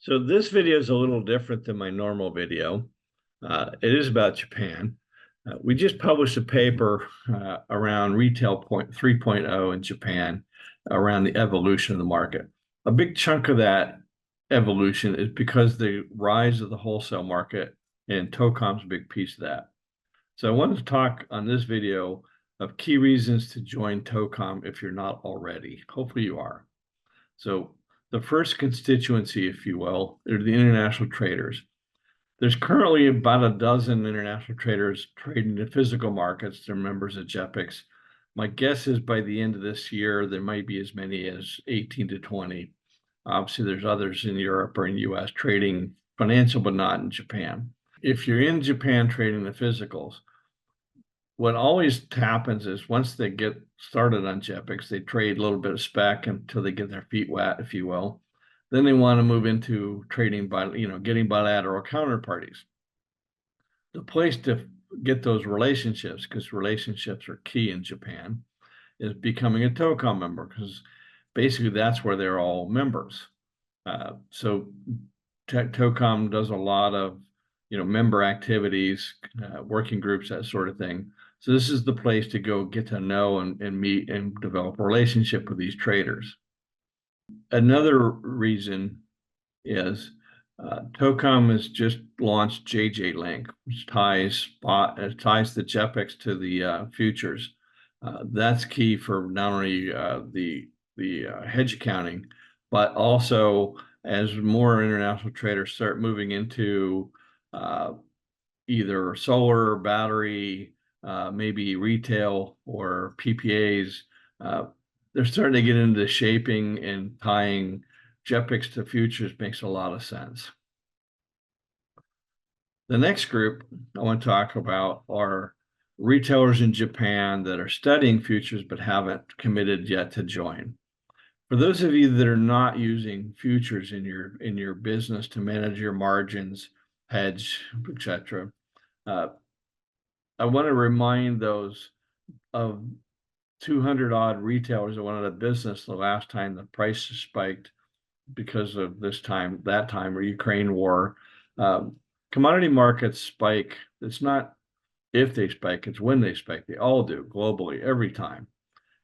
So this video is a little different than my normal video. It is about Japan. We just published a paper around retail 3.0 in Japan, around the evolution of the market. A big chunk of that evolution is because the rise of the wholesale market, and TOCOM's a big piece of that. So I wanted to talk on this video of key reasons to join TOCOM if you're not already. Hopefully you are. So the first constituency, if you will, are the international traders. There's currently about a dozen international traders trading in physical markets. They're members of JEPIX. My guess is by the end of this year, there might be as many as 18 to 20. Obviously, there's others in Europe or in the US trading financial, but not in Japan. If you're in Japan trading the physicals, what always happens is once they get started on JEPIX, they trade a little bit of spec until they get their feet wet, if you will. Then they want to move into trading by, getting bilateral counterparties. The place to get those relationships, because relationships are key in Japan, is becoming a TOCOM member, because basically that's where they're all members. So TOCOM does a lot of, member activities, working groups, that sort of thing. So this is the place to go get to know and meet and develop a relationship with these traders. Another reason is TOCOM has just launched JJ Link, which ties the JEPIX to the futures. That's key for not only the hedge accounting, but also as more international traders start moving into either solar, battery, maybe retail or PPAs, they're starting to get into shaping and tying JEPIX to futures. Makes a lot of sense. The next group I want to talk about are retailers in Japan that are studying futures but haven't committed yet to join. For those of you that are not using futures in your business to manage your margins, hedge, etc., I want to remind those of 200 odd retailers that went out of business the last time the prices spiked because of that time, or Ukraine war. Commodity markets spike. It's not if they spike, it's when they spike. They all do globally every time.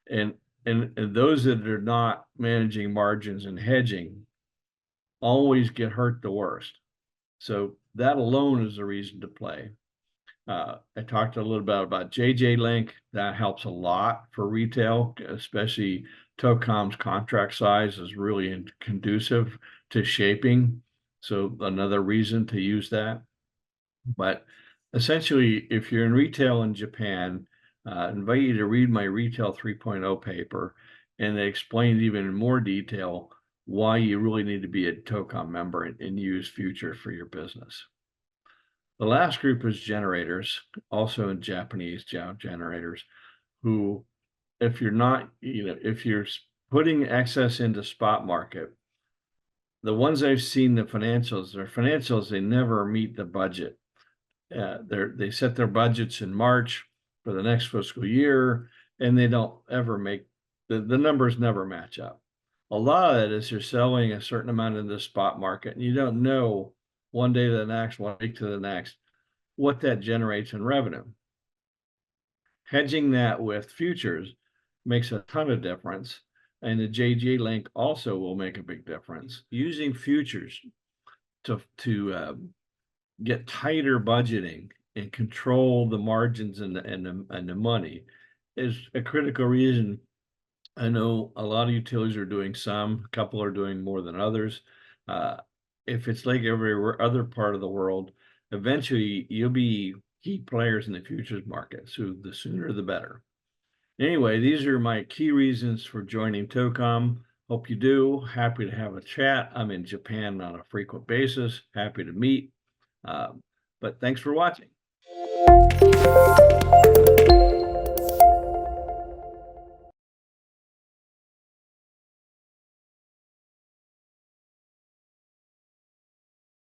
And those that are not managing margins and hedging always get hurt the worst. So that alone is a reason to play. I talked a little bit about JJ Link. That helps a lot for retail, especially TOCOM's contract size is really conducive to shaping. So another reason to use that. But essentially, if you're in retail in Japan, I invite you to read my Retail 3.0 paper, and it explains even in more detail why you really need to be a TOCOM member and use futures for your business. The last group is generators, also in Japanese generators, who, if you're not, if you're putting excess into spot market, the ones I've seen, their financials, they never meet the budget. They set their budgets in March for the next fiscal year, and they don't ever make, the numbers never match up. A lot of it is you're selling a certain amount in the spot market, and you don't know one day to the next, 1 week to the next, what that generates in revenue. Hedging that with futures makes a ton of difference, and the JJ Link also will make a big difference. Using futures to get tighter budgeting and control the margins and the money is a critical reason. I know a lot of utilities are doing some, a couple are doing more than others. If it's like every other part of the world, eventually you'll be key players in the futures market. So the sooner the better. Anyway, these are my key reasons for joining TOCOM. Hope you do. Happy to have a chat. I'm in Japan on a frequent basis. Happy to meet. But thanks for watching.